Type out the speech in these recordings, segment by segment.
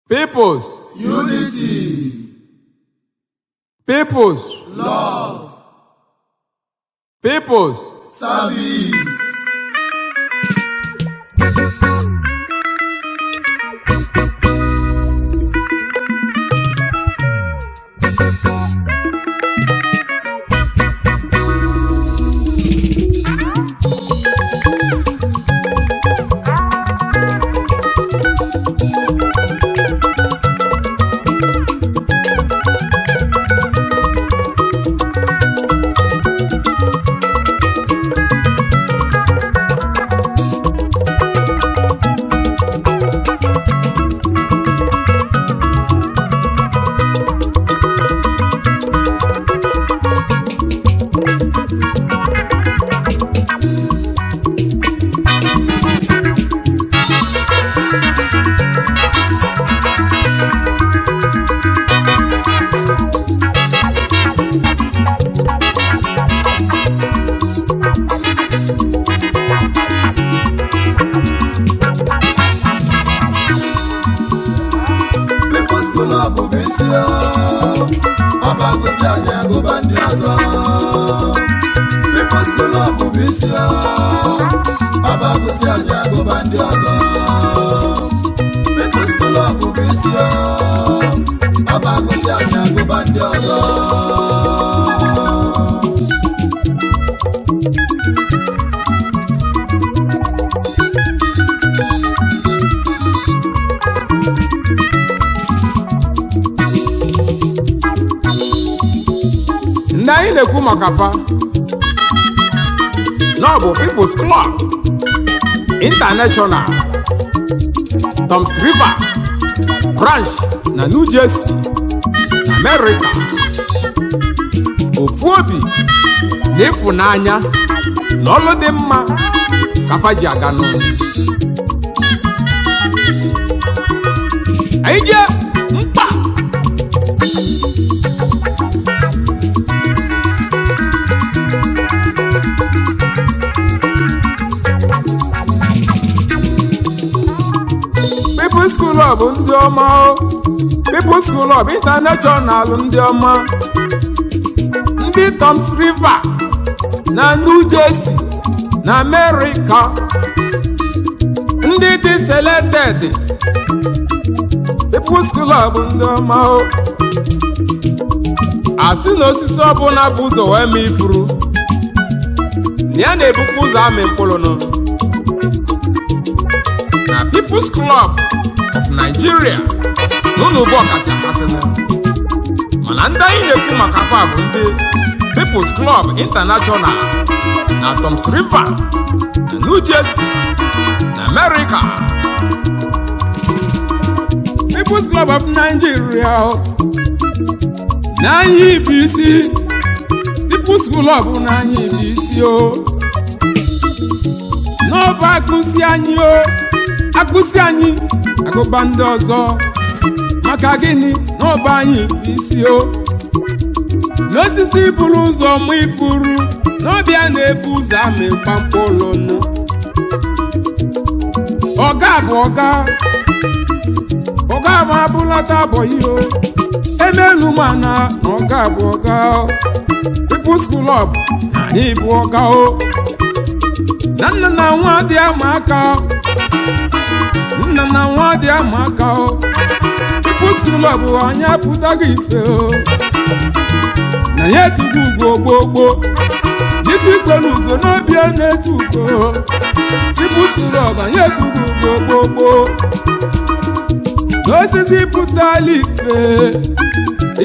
People's unity, people's love, people's service. Abagusi anya goba ndị ọzọ. People's Club bụ isi abagusi anya goba ndị ọzọ. People's Club bụ isi abagusi anya goba ndị ọzọ. Anyị na-ekwu maka fa na ọ bụ People's Club International Toms River branch na New Jersey, America. Ofu obi na ịfụnanya na ọlụ dị mma ka fa ji aga n'ụlọ. Anyị jee mkpa People's Club ndị ọma People's Club International ndị ọma, ndị Toms River na New Jersey na America, ndị dị selected. People's Club ndị ọma asị na osisi ọbụla bụ ụzọ wee ma ifuru na ya na-ebukwa ụzọ amị mkpụrụ nọ na People's Club of Nigeria n'ụlọ ugbo ọkasị akasịna. Mana ndị anyị na-ekwu maka fa bụ ndị People's Club International na Toms River na New Jersey na America. People's Club of Nigeria n'anyị bụ isi. People's Club n'anyị bụ isi n'ọba agụsị anyị agụsị anyị agụba ndị ọzọ. Maka gịnị n'ọba anyị bụ isi n'osisi buru ụzọ mụ ifuru n'ọbịa na-ebu ụzọ amị mkpamkpụlụ nụ. Ọga bụ ọga ma abụlata abụghị emelu mana na ọga bụ ọga. People's Club na anyị bụ ọga na nna na nwa dị ama aka, nna na nwa dị ama aka. People's Club anyị apụtaghị ife na ya etugo ugo gbogbo n'isi kwere ugo n'obi na-etu ugo. People's Club anyị etugo ugo gbogbo n'osisi pụtara ife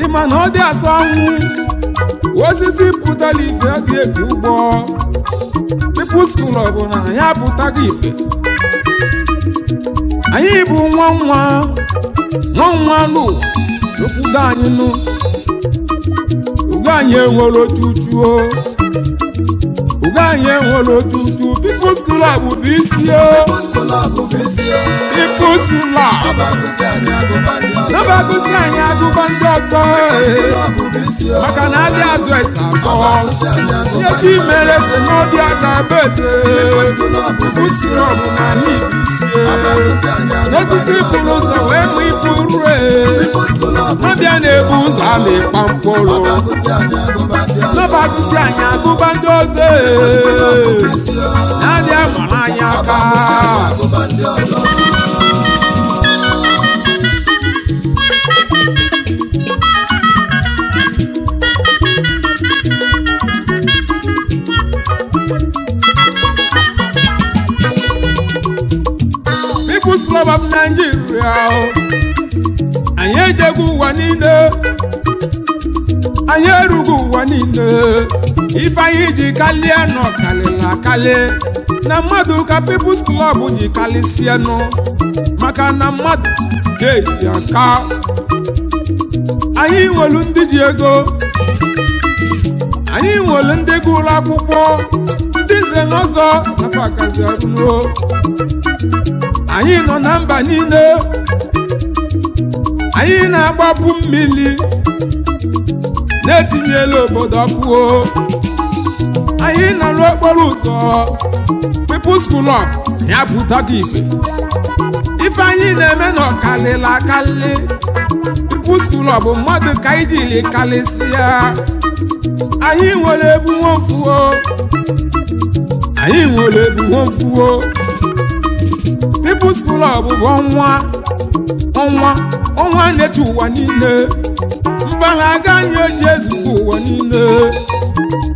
ịma na ọ dị asọ anwụ. Osisi pụtara ife dị ebu ụgbọ. People's Club na anyị apụtaghị ife. Anyị bụ nwa n'ụwa n'okwudo anyị nụ. Ugo anyị enwere otutu ugo anyị enwere otutu. People's Club bụ isi o. People's Club n'ọbagụsị anyị agụba ndị ọzọ maka na adị azụ ese azọ ihe chi mere eze n'obi aka bụ eze. People's Club na anyị bụ isi n'osisi bụrụ ụzọ wee mụ ibu rue n'ọbịa na-ebu ụzọ a na-ekpa mkpụrụ n'ọbagụsị anyị agụba ndị ọzọ na-adị amara anyị aka. People's Club of Nigeria anyị ejegwu ụwa niile, anyị erugo ụwa niile. Ife anyị ji kalie nọ kalịla akali na mmadụ ka People's Club ji kalịsie nụ maka na mmadụ ga-eji aka. Anyị nwelu ndị ji ego, anyị nwelu ndị gụrụ akwụkwọ, ndị nze na ọzọ nafa akazi ọrụ. Anyị nọ na mba niile, anyị na-agbapụ mmiri na-etinyela obodo ọkụ. Anyị nọ n'okporo ụzọ People's Club ya pụtaga ife anyị na-eme n'ọkalịla akalị. People's Club bụ mmadụ ka anyị jiri kalịsịa. Anyị nwere ebu nwofuo, anyị nwere ebu nwofuo. People's Club bụ ọnwa na-etu ụwa niile, mpaghara anyị eji ezugbo ụwa niile.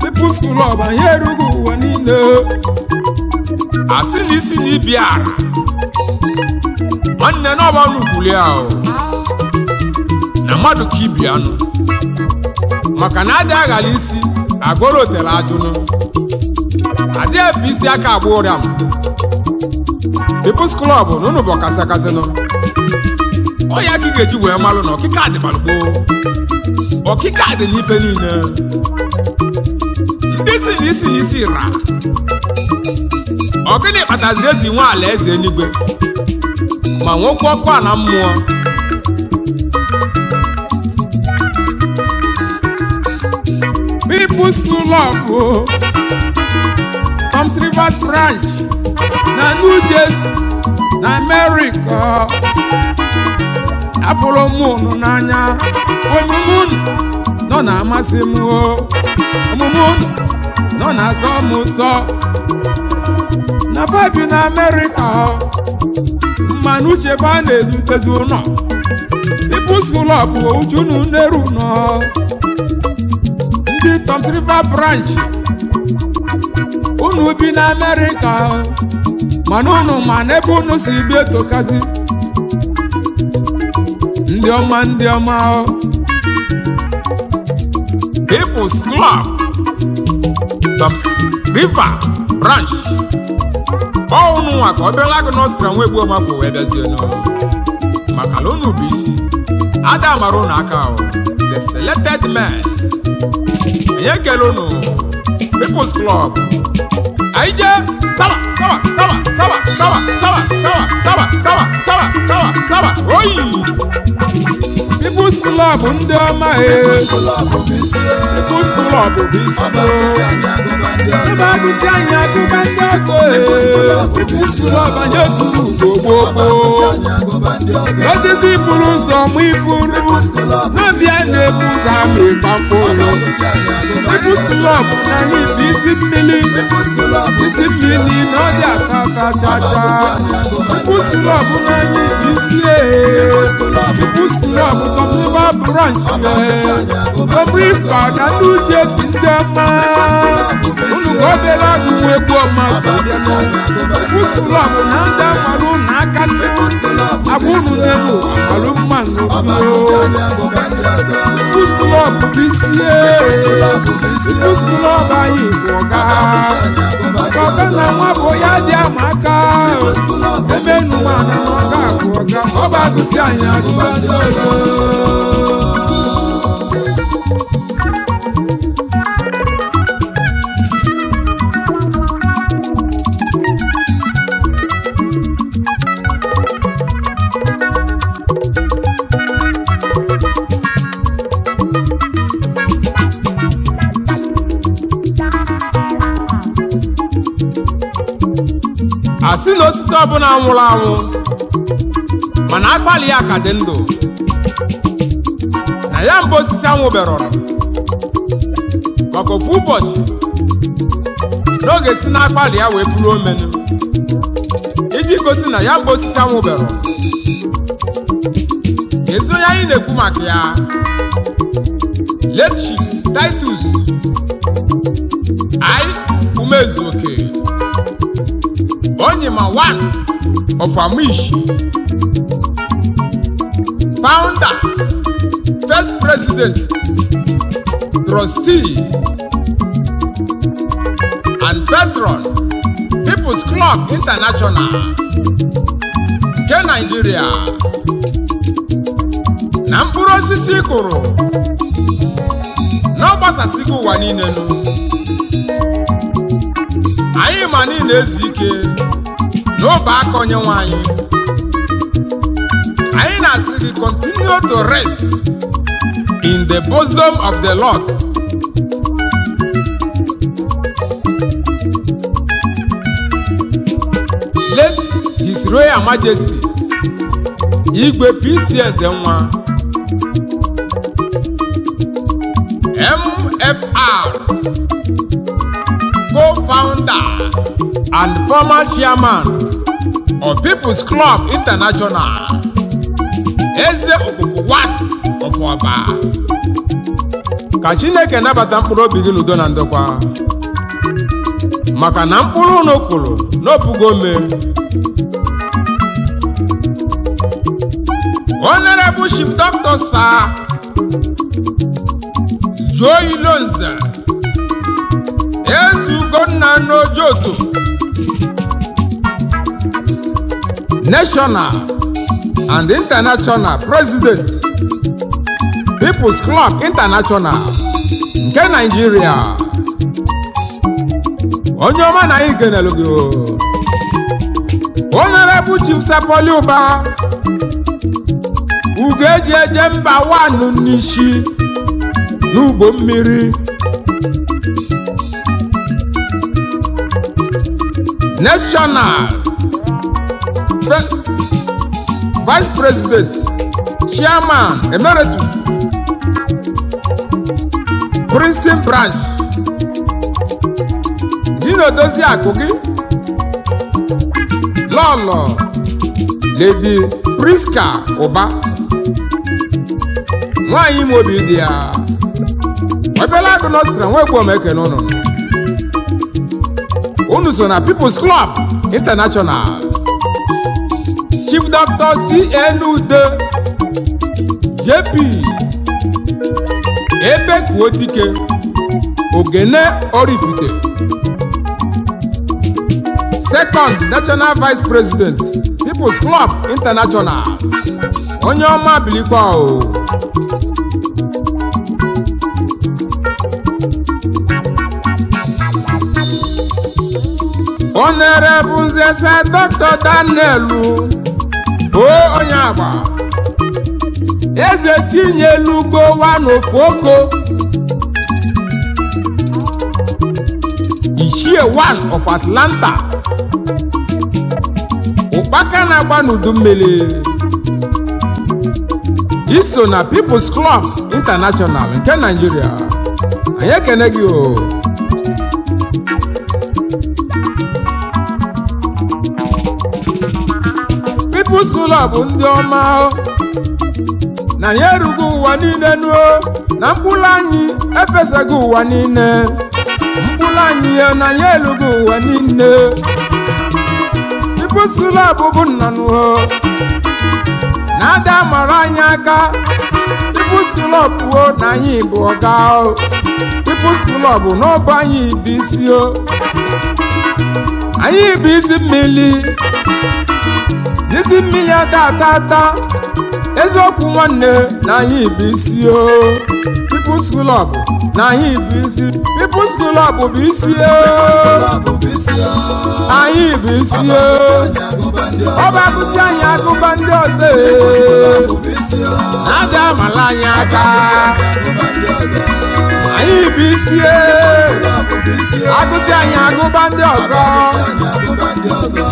People's Club anyị erugo ụwa niile. Asị na isi na ibi ara nwanne n'ọba n'ukwuli ahụ na mmadụ ka ibi anụ maka na adị aghala isi agụrụ otere ajụnụ adị efe isi aka agba ụrịa m. People's Club na unu bụ ọkasị akasị nọ ọ ya ka ị ga-eji wee malụ na ọkịka adị balugbo, ọkịka dị n'ife niile. Ndị si na isi na isi ra ọgịnị kpataziri ezi nwe ala eze eluigwe ma nwekwa ọkụ a na mmụọ. People's Club Tom's River Branch na New Jersey na America. Afọrọ mụnụ n'anya, omume unu nọ na-amasị m, omume unu nọ na-asọ m ụsọ. Na fabi na America mmanụ uche fa na-edutezi ụlọ. People's Club uche unu na-eru nọ. Ndị Tom's River Branch unu bi na America mana unu ma n'ebe unu si bi etokazi. Ndị ọma People's Club Tom's River Branch unu nwa ka obere agụ n'ọstra nwa egbu ọmakwa wee bịazie maka na unu bụ isi ada amara unu aka the selected men. Anyị ekele unu People's Club. Anyị jee sawa oyi. People's Club ndị ọma People's Club bụ isi ebe agụsị anyị agụba ndị ọzọ. People's Club anyị eturu ugbo osisi bụrụ ụzọ mụ ifuru n'ọbịa na-ebu ụzọ ama ịgba mkpụrụ. People's Club na anyị bụ isi mmiri na ọ dị ata chacha. People's Club na anyị bụ isi People's Club Tom's River Branch Obereagu na New Jersey ndị ọma unu ka Obereagu egwu ọma. People's Club na ndị amarụ na aka agwa unu n'elu amarụ mma n'obi. People's Club bụ isi People's Club anyị bụ ọga ọga na nwa bụ ya dị ama aka ebe nụwa na ọga bụ ọga ọ bụ agụsị anyị agụba ndị ọzọ. osisi ọbụla anwụrụ anwụ mana akpali ya ka dị ndụ na ya mbụ osisi anwụberọrọ maka ofu ụbọchị n'oge si na-akpali ya wee bụrụ omenu iji gosi na ya mbụ osisi anwụberọ ezi onye anyị na-ekwu maka ya late Chief Titus Umezuoke Onyema one of Amishi, founder, first president, trustee, and patron, People's Club International, nke Nigeria. Na mkpụrụ osisi kụrụ n'ọgbasasịgo ụwa niile anyị ma niile ezu ike n'obe aka Onyenwe anyị. Anyị na-asị gị continue to rest in the bosom of the Lord. Let His Royal Majesty Igwe P.C. Ezenwa MFR, co-founder and former chairman of People's Club International, Eze Okuku one of Oba. Ka Chineke nabata mkpụrụ obi gị n'udo na ndokwa, maka na mkpụrụ n'okpuru n'opugo ome. Honorable Chief Dr. Sir Joy Lonza Ezugonna Nojoto, National and International President, People's Club International nke Nigeria. Onye ọma na anyị kenelu gị. Honorable Chief Sapoli Uba Ugeji eje mba wanu n'ishi n'ugbo mmiri, National Vice President, Chairman Emeritus, Princeton Branch, Dino Dozie Akogi, Lolo Lady Priska Oba, nwanyị ime obi dị ya. Obereagu Nostra nwegbu omeke n'ụnụ. Unu so na People's Club International. Chief Dr. C.N. Ude JP Ebekuodike Ogene Orifite, Second National Vice President, People's Club International. Onye ọma bilikwa o. Honorable Nzesa Dr. Danielu onye agba Eze Chinyelugo one of Oko, Ishie one of Atlanta, Ụkpaka na-agba n'udu mmiri. Iso na People's Club International nke Nigeria. Anyị ekene gị o. People's Club ndị ọma na ya erugo ụwa niile nuo, na mkpụrụ anyị efesago ụwa niile. Mkpụrụ anyị ya na ya erugo ụwa niile. People's Club bụ nna nuo na-ada mara anyị aka. People's Club o na anyị bụ ọga o. People's Club n'ọbụ anyị bụ isi o. Anyị bụ isi mmiri, n'isi mmiri ata eziokwu nwanne na anyị bụ isi o. People's Club na anyị bụ isi. People's Club bụ isi o. Anyị bụ isi o. Ọ bụ agụsị anyị agụba ndị ọzọ na-ada amala anyị aka. anyị bụ isi agụsị anyị agụba ndị ọzọ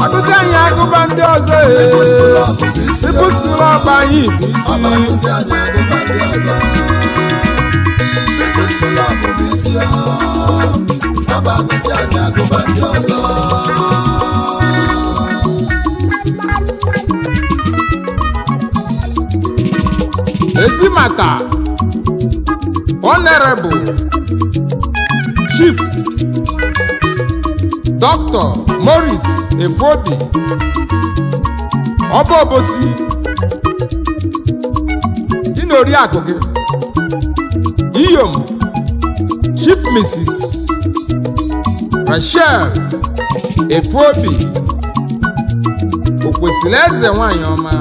agụsị anyị agụba ndị ọzọ People's Club anyị bụ isi esi maka Honorable Chief Dr. Morris Efodi ọba obosi dị n'Oriakụ gị Iyom Chief Mrs. Rachel Efodi okwesịrị eze nwanyị ọma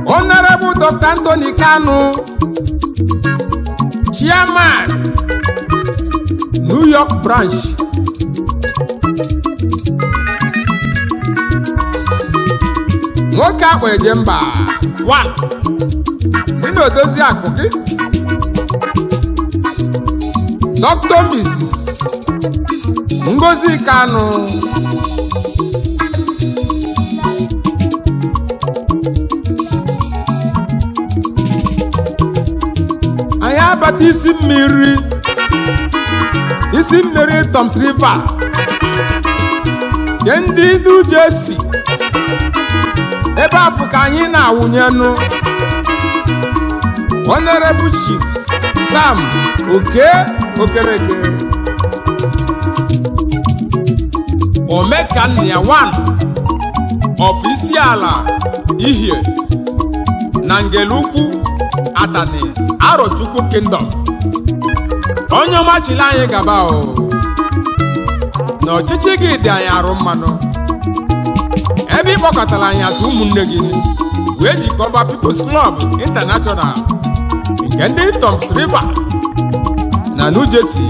Honorable Dr. Anthony Kanu, Chairman, New York Branch. Nwoke akpa eje mba 1 dị n'odozi akụ gị Dr. Mrs. Ngozi Kanu anyị abata isi mmiri Toms River nke ndị New Jersey ebe afọ ka anyị na-awụnyenụ Honorable Chief Sam Okereke Omekannia 1 of Isiala Ihie na Ngelukwu Atani Arochukwu Kingdom onye ọmachili anyị gaba o na ọchịchị gị dị anyị arụ mmanụ ebe ịkpọkọtara anyị asị ụmụnne gị wee jikọba People's Club International nke ndị Toms River na New Jersey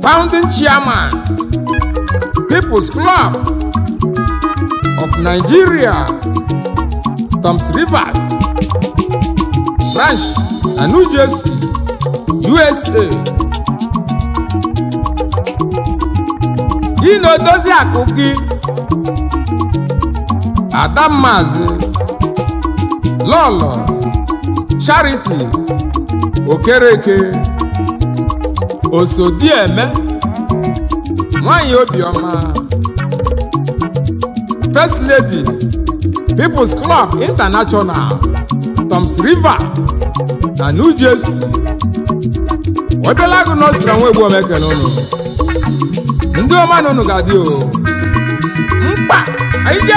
Founding Chairman People's Club of Nigeria Toms Rivers Branch na New Jersey USA gị na odozi akụ gị Adammazi Lolo Charity Okereke Osodieme nwanyị obiọma First Lady People's Club International Toms River na New Jersey Obereagu Nostra nwe egbu omekene ụnụ ndị ọma n'ụnụ ga-adị o mkpa anyị je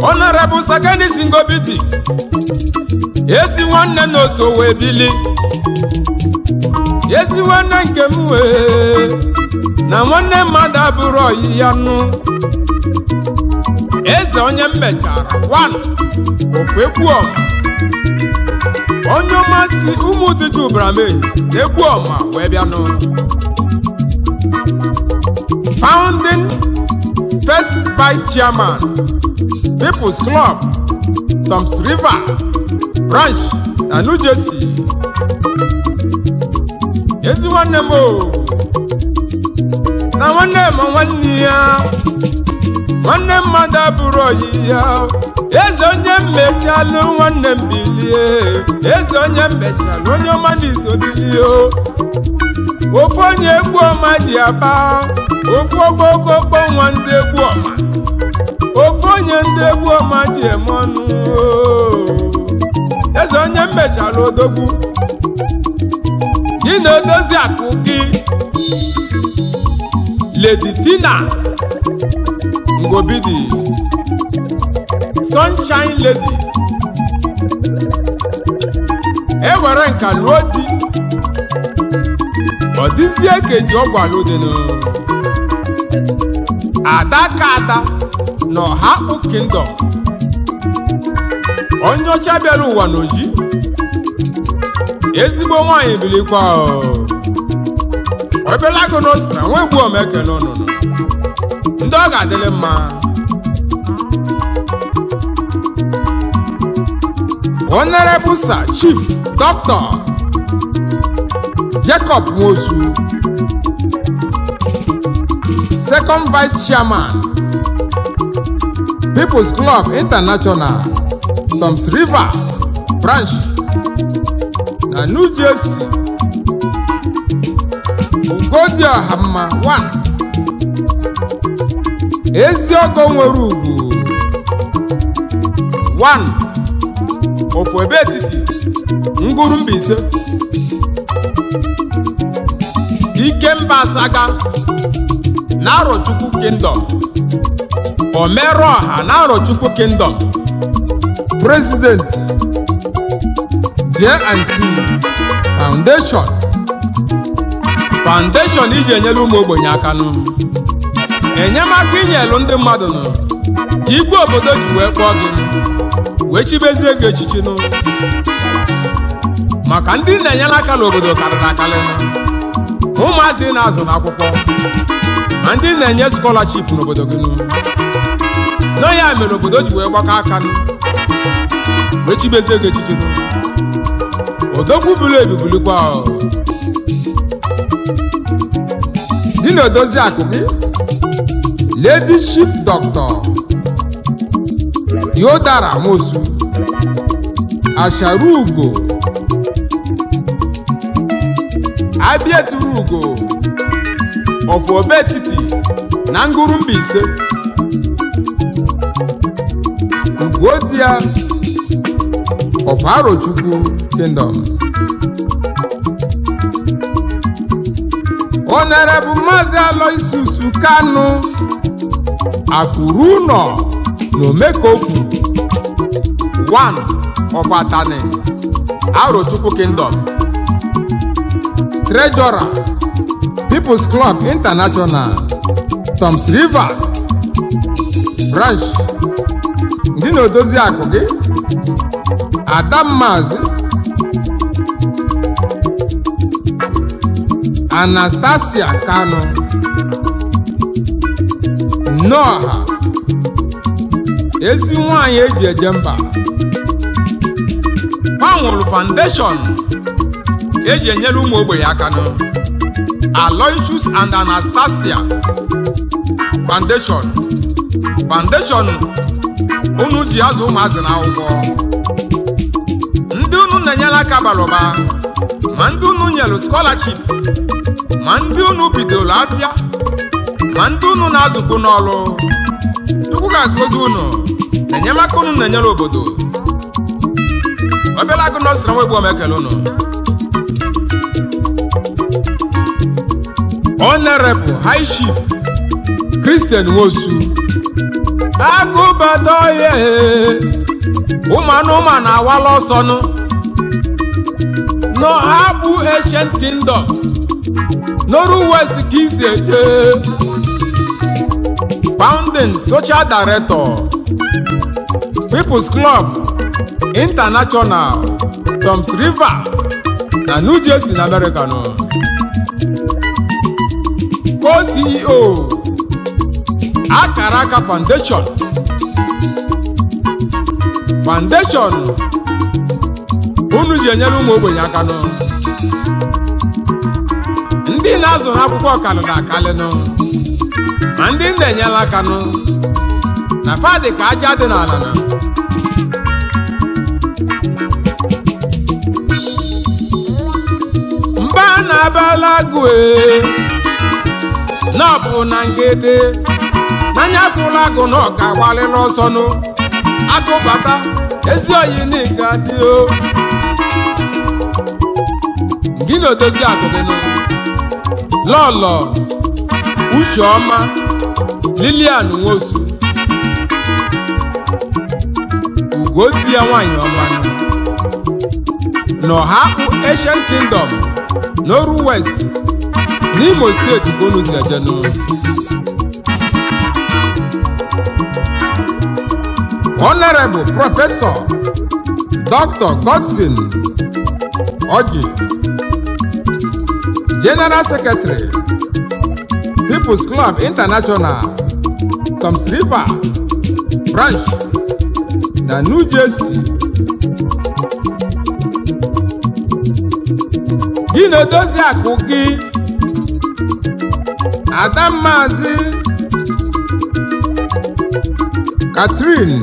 Honorable Sakani Singobiti esi nwanne n'oso wee bili esi nwanne nke m wee na nwanne mmadụ abụrụ oyi ya nụ eze onye mmechara 1 ofu egwu ọma onye ọmasị ụmụ dịju Ubrame na egwu ọma wee bịa nụ Founding First Vice Chairman People's Club Toms River Branch na New Jersey ezi nwanne m na nwanne m nwanne ya nwanne mmadụ abụrụ oyi ya eze onye mmechalụ nwanne m bilie eze onye mmechalụ onye ọma n'iso bilie ofu onye egwu ọma ji aba ofu okpokokpo nwa ndị egwu ọma ofu onye ndị egwu ọma ji eme ọnụ eze onye mmechalụ odogwu gị na odozi akụ gị Lady Tina Ngobidi Sunshine Lady ewere nka lụọ di ọ dịzie keji ọgwalụ dịnụ Adakada n'Ọhakpụ Kingdom, onye ọcha bịara ụwa n'oji, ezigbo nwaanyị bilikwa Obereagu Nostra nwa egbu omekele ọnụnụ ndị ọ ga-adịrị mma. Honorable Sir Chief Dr. Jacob Nwosu, Second Vice Chairman, People's Club International, Toms River Branch na New Jersey. Ugodiohamma 1, Eziogo nwere ugwu 1, ofu ebe etiti nguru Mbaise, Ikemba Asaga na Arochukwu Kingdom, Omeroha na Arochukwu Kingdom, President J&T Foundation iji enyere ụmụ ogbenye aka enyemaka inyelu ndị mmadụ ka igwe obodo ji wee kpọọ gị wee chibezie gị echichi maka ndị na-enyere aka n'obodo karịrị akarị ụmụazị na-azụ n'akwụkwọ ma ndị na-enye scholarship n'obodo gị nọ ya mere obodo ji wee gbakọ aka wee chibezie gị echichi odogwu buru ebu bulikwa gị na odozi akụ gị Lady Chief Dr. Theodora Mosu Asharugo Abieturugo of Obetiti na nguru Mbaise, Ugodia of Arochukwu Kingdom, Honorable Mazi Aloysius Kanu Akuruno Nomekoku 1 of Atane, Arochukwu Kingdom, Treasurer, People's Club International, Toms River Branch, ndị na-odozi akụ gị Adammazi Anastasia Kanu Noha, ezi nwanyị eji eje mba, Panwụrụ Foundation eji enyere ụmụ ogbenye aka Aloysius and Anastasia Foundation unu ji azụ ụmụazị n'akwụkwọ, ndị unu na-enyere aka bara ụba, ma ndị unu nyere scholarship, ma ndị unu bidoro afịa, ma ndị unu na-azụkwu n'ọrụ. Chukwu ga-agọzi unu enyemaka unu na-enyere obodo. Obereagu Nostra nwa egbu omekele unu. Honorable High Chief Christian Nwosu Agụbadoye ụmanụma awala ọsọ n'Ọhakpụ Ancient Kingdom Noru West ka isi eje, Founding Social Director, People's Club International, Toms River na New Jersey na America Co-CEO Akaraka Foundation unu ji enyere ụmụ ogbenye aka ndị na-azụ n'akwụkwọ karịrị akarị ma ndị na-enyere aka na fadị ka aja dị n'ala mba na-abalagu n'ọbụ na nkịtị n'anya fụrụ agụ na ọ ga-agbalịrị ọsọ agụbata ezi oyi n'ịga dị gị na odozi akụ gị Lọlọ Ucheọma Lilian Nwosu Ugodi ya nwanyị ọma n'Ọhakpụ Ancient Kingdom Noru West n'Imo Steeti ka unu si eje Honorable Professor Dr. Godson Oji, General Secretary, People's Club International, Toms River Branch na New Jersey. Gị na-edozi akụ gị Ada Maazị Catherine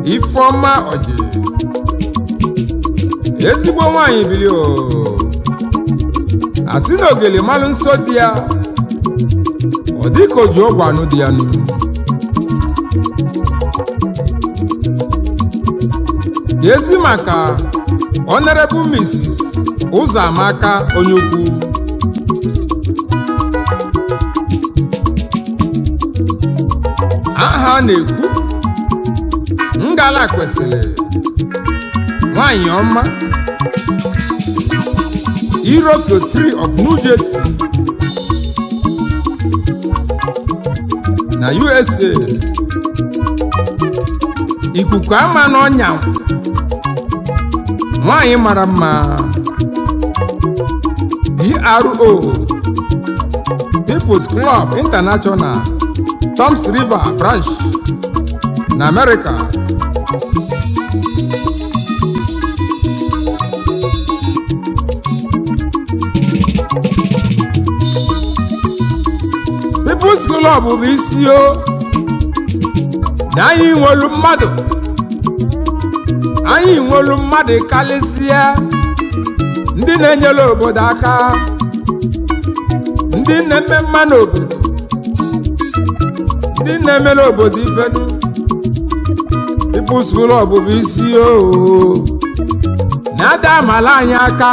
Ifeoma Oji, ezigbo nwanyị bili o, asị na ogele malụ nsọ di ya, ọ dịka o ji ọgwụ anụ di ya nụ. Ezi maka Honorable Mrs. Ụzọamaka onye ukwu, aha na-ekwu ngala kwesịrị nwanyị ọma, Iroko 3 of New Jersey na USA. Ikuku ama n'ọnya, nwanyị mara mma. PRO People's Club International, Toms River Branch na America. People's Club bụ isi o na anyị nwelu mmadụ kalịsịa ndị na-enyere obodo aka, ndị na-eme mma n'obodo, ndị na-emere obodo ifedu. People's Club bụ isi o na-ada amala anyị aka.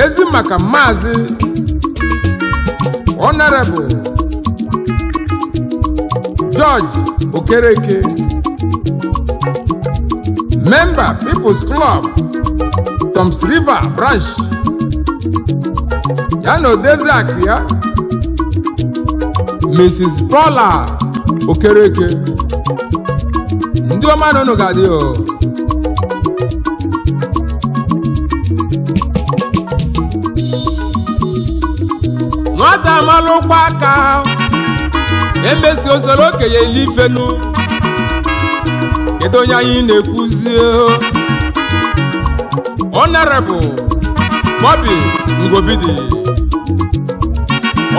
Ezi maka Maazị Honorable George Okereke, Member People's Club Toms River Branch, ya na odezi akụ ya Mrs. Paula Okereke. Ndị ọma nọ n'ụgadị o. Nwata amalụkwa aka emesi osoro okenye ilifenu. Kedu onye anyị na-ekwuzi? Honorable Bobby Ngobidi,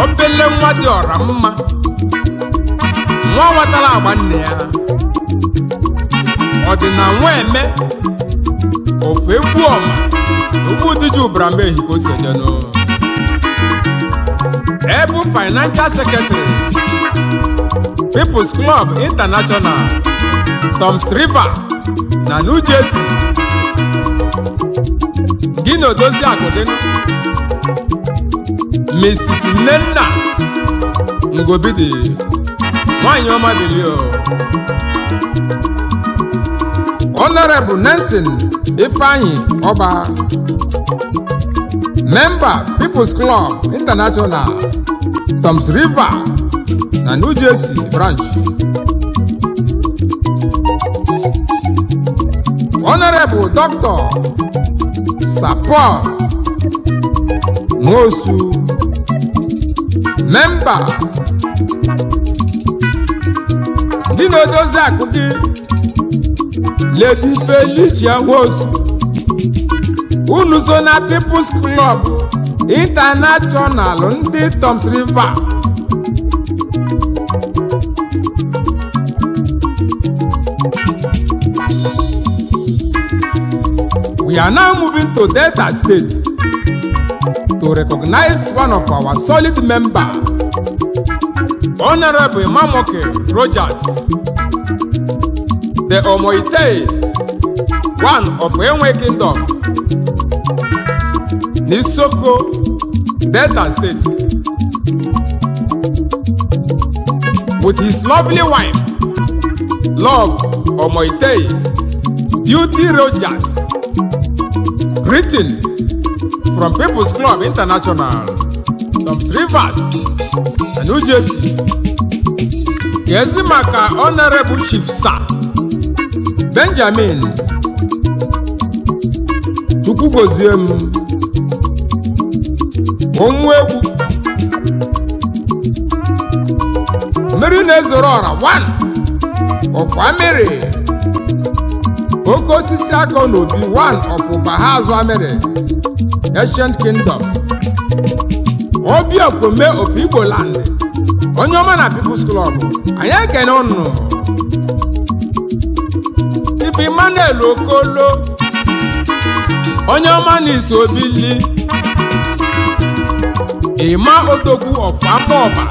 obele nwa dị ọra mma, nwa nwatara agba nne ya, ọ dị na nwa eme ofe egwu ọma, ogbu diji ụbara mehi ka o si ejenụ. Ebu Financial Secretary, People's Club International, Toms River na New Jersey. Gị na odozi akụ gị Mrs. Nnenna Ngobidi, nwanyị ọma bilio. Honorable Nelson Ifeanyi Ọba, Member People's Club International, Toms River na New Jersey Branch. Honorable Dr. Sapor Nwosu, Member. Gị na odozi akụ gị Lady Felicia Nwosu, unu so na People's Club International ndị Toms River. We are now moving to Delta State to recognize one of our solid members, Honorable Imamoke Rogers, the Omoite, one of Enwe Kingdom, Nisoko, Delta State, with his lovely wife, Love Omoite, Beauty Rogers. Written from People's Club International, Toms Rivers, and New Jersey. Kezi maka Honorable Chief Sir Benjamin Chukwugozie m Onwegwu mmeri na-ezoro ọra 1 of Amiri oke osisi aka n'obi 1 of Bahazụ Amiri Ancient Kingdom Obiokome of Igbo Land onye ọma na People's Club anyị ekene unu Chief Emmanuel Okolo onye ọma na Isobili Ima Odogwu of Amọba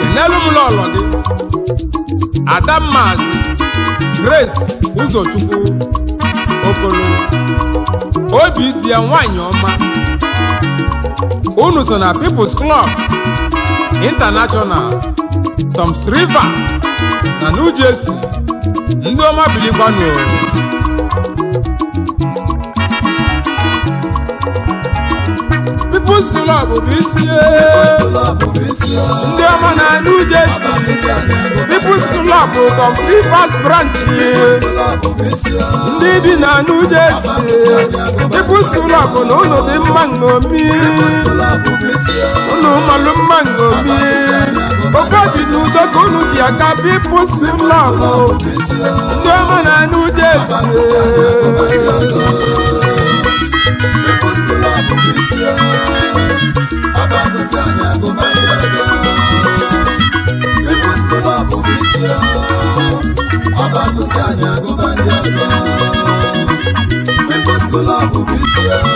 kenelu m lọlọ gị Adammazi Grace Ụzọchukwu Okolo obi dị ya nwanyị ọma unu so na People's Club International Toms River na New Jersey ndị ọma bilikwanụ People's Club bụ isi ndị ọma na New Jersey People's Club bụ Toms Rivers branch ndị bi na New Jersey People's Club na unu dị mma nṅomi unu malụ mma nṅomi ofobi n'udo ka unu ji aka People's Club ndị ọma na New Jersey People's Club